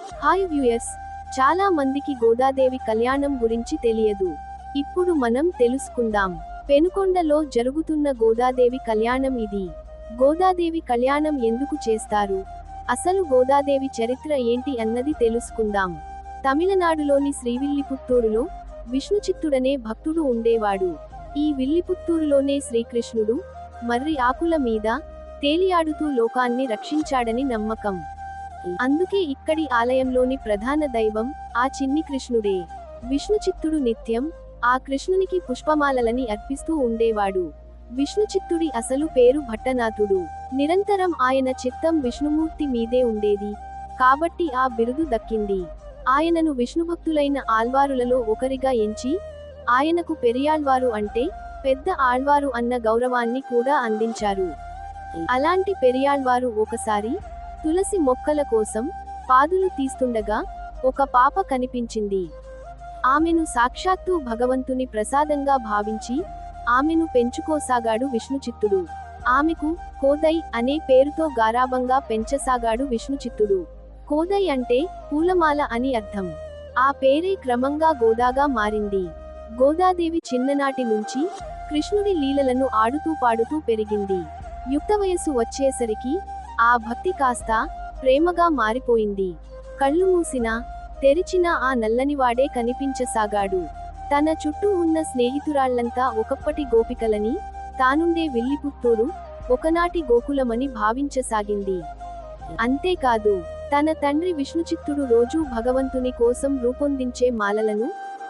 Hi viewers, చాలా మందికి గోదాదేవి కళ్యాణం గురించి తెలియదు. ఇప్పుడు మనం తెలుసుకుందాం. పెనుకొండలో జరుగుతున్న గోదాదేవి కళ్యాణం ఇది. గోదాదేవి కళ్యాణం ఎందుకు చేస్తారు, అసలు గోదాదేవి చరిత్ర ఏంటి అన్నది తెలుసుకుందాం. తమిళనాడులోని శ్రీవిల్లిపుత్తూరులో విష్ణుచిత్తుడనే భక్తుడు ఉండేవాడు. ఈ విల్లిపుత్తూరులోనే శ్రీకృష్ణుడు మర్రి ఆకుల మీద తేలియాడుతూ లోకాన్ని రక్షించాడని నమ్మకం. అందుకే ఇక్కడి ఆలయంలోని ప్రధాన దైవం ఆ చిన్ని కృష్ణుడే. విష్ణుచిత్తుడు నిత్యం ఆ కృష్ణునికి పుష్పమాలలని అర్పిస్తూ ఉండేవాడు. విష్ణుచిత్తుడి అసలు పేరు భట్టనాథుడు. నిరంతరం ఆయన చిత్తం విష్ణుమూర్తి మీదే ఉండేది కాబట్టి ఆ బిరుదు దక్కింది. ఆయనను విష్ణుభక్తులైన ఆళ్వారులలో ఒకరిగా ఎంచి ఆయనకు పెరియాళ్వారు అంటే పెద్ద ఆళ్వారు అన్న గౌరవాన్ని కూడా అందించారు. అలాంటి పెరియాళ్వారు ఒకసారి తులసి మొక్కల కోసం పాదులు తీస్తుండగా ఒక పాప కనిపించింది. ఆమెను సాక్షాత్తు భగవంతుని ప్రసాదంగా భావించి ఆమెను పెంచుకోసాగాడు విష్ణుచిత్తుడు. ఆమెకు కోదై అనే పేరుతో గారాబంగా పెంచసాగాడు విష్ణుచిత్తుడు. కోదై అంటే పూలమాల అని అర్థం. ఆ పేరే క్రమంగా గోదాగా మారింది. గోదాదేవి చిన్ననాటి నుంచి కృష్ణుడి లీలలను ఆడుతూ పాడుతూ పెరిగింది. యుక్త వయస్సు వచ్చేసరికి ఆ భక్తి కాస్త ప్రేమగా మారిపోయింది. కళ్ళు మూసినా తెరిచినా ఆ నల్లనివాడే కనిపించసాగాడు. తన చుట్టూ ఉన్న స్నేహితురాళ్లంతా ఒకప్పటి గోపికలని, తానుండే విల్లిపుత్తూరు ఒకనాటి గోకులమని భావించసాగింది. అంతేకాదు, తన తండ్రి విష్ణుచిత్తుడు రోజూ భగవంతుని కోసం రూపొందించే మాలలను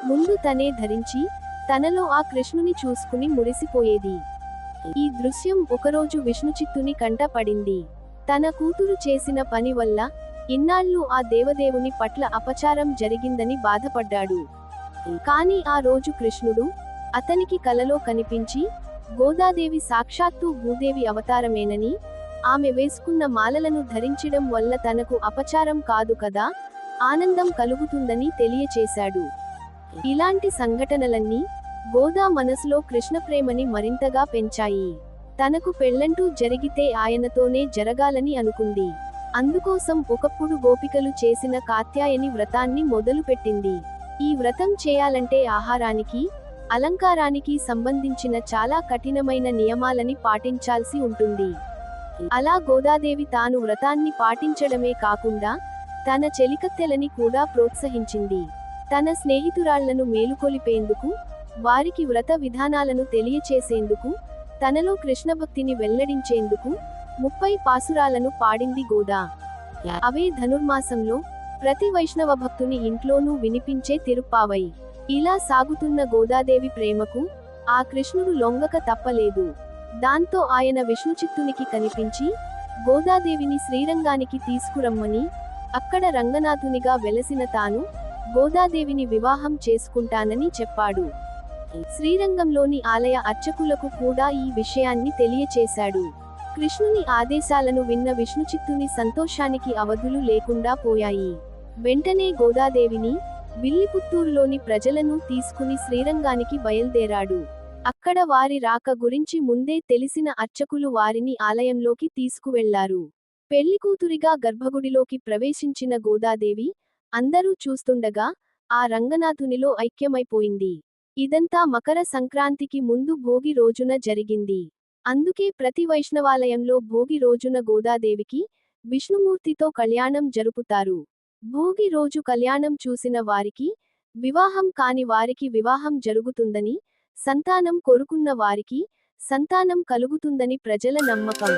ముందు తనే ధరించి తనలో ఆ కృష్ణుని చూసుకుని మురిసిపోయేది. ఈ దృశ్యం ఒకరోజు విష్ణుచిత్తుని కంట పడింది. తన కూతురు చేసిన పని వల్ల ఇన్నాళ్ళు ఆ దేవదేవుని పట్ల అపచారం జరిగిందని బాధపడ్డాడు. కాని ఆ రోజు కృష్ణుడు అతనికి కలలో కనిపించి గోదాదేవి సాక్షాత్తు భూదేవి అవతారమేనని, ఆమె వేసుకున్న మాలలను ధరించడం వల్ల తనకు అపచారం కాదు కదా, ఆనందం కలుగుతుందని తెలియచేశాడు. ఇలాంటి సంఘటనలన్నీ గోదా మనసులో కృష్ణప్రేమని మరింతగా పెంచాయి. తనకు పెళ్లంటూ జరిగితే ఆయనతోనే జరగాలని అనుకుంది. అందుకోసం ఒకప్పుడు గోపికలు చేసిన కాత్యాయని వ్రతాన్ని మొదలుపెట్టింది. ఈ వ్రతం చేయాలంటే ఆహారానికి, అలంకారానికి సంబంధించిన చాలా కఠినమైన నియమాలని పాటించాల్సి ఉంటుంది. అలా గోదాదేవి తాను వ్రతాన్ని పాటించడమే కాకుండా తన చెలికత్తెలని కూడా ప్రోత్సహించింది. తన స్నేహితురాళ్లను మేలుకొలిపేందుకు, వారికి వ్రత విధానాలను తెలియచేసేందుకు, తనలో కృష్ణభక్తిని వెల్లడించేందుకు 30 పాసురాలను పాడింది గోదా. అవే ధనుర్మాసంలో ప్రతి వైష్ణవ భక్తుని ఇంట్లోనూ వినిపించే తిరుప్పావై. ఇలా సాగుతున్న గోదాదేవి ప్రేమకు ఆ కృష్ణుడు లొంగక తప్పలేదు. దాంతో ఆయన విష్ణుచిత్తునికి కనిపించి గోదాదేవిని శ్రీరంగానికి తీసుకురమ్మని, అక్కడ రంగనాథునిగా వెలసిన తాను గోదాదేవిని వివాహం చేసుకుంటానని చెప్పాడు. శ్రీరంగంలోని ఆలయ అర్చకులకు కూడా ఈ విషయాన్ని తెలియచేశాడు. కృష్ణుని ఆదేశాలను విన్న విష్ణుచిత్తుని సంతోషానికి అవధులు లేకుండా పోయాయి. వెంటనే గోదాదేవిని, విల్లిపుత్తూరులోని ప్రజలను తీసుకుని శ్రీరంగానికి బయల్దేరాడు. అక్కడ వారి రాక గురించి ముందే తెలిసిన అర్చకులు వారిని ఆలయంలోకి తీసుకువెళ్లారు. పెళ్లికూతురిగా గర్భగుడిలోకి ప్రవేశించిన గోదాదేవి అందరూ చూస్తుండగా ఆ రంగనాథునిలో ఐక్యమైపోయింది. ఇదంతా మకర సంక్రాంతికి ముందు భోగి రోజున జరిగింది. అందుకే ప్రతి వైష్ణవాలయంలో భోగి రోజున గోదాదేవికి విష్ణుమూర్తితో కళ్యాణం జరుపుతారు. భోగి రోజు కళ్యాణం చూసిన వారికి, వివాహం కాని వారికి వివాహం జరుగుతుందని, సంతానం కోరుకున్న వారికి సంతానం కలుగుతుందని ప్రజల నమ్మకం.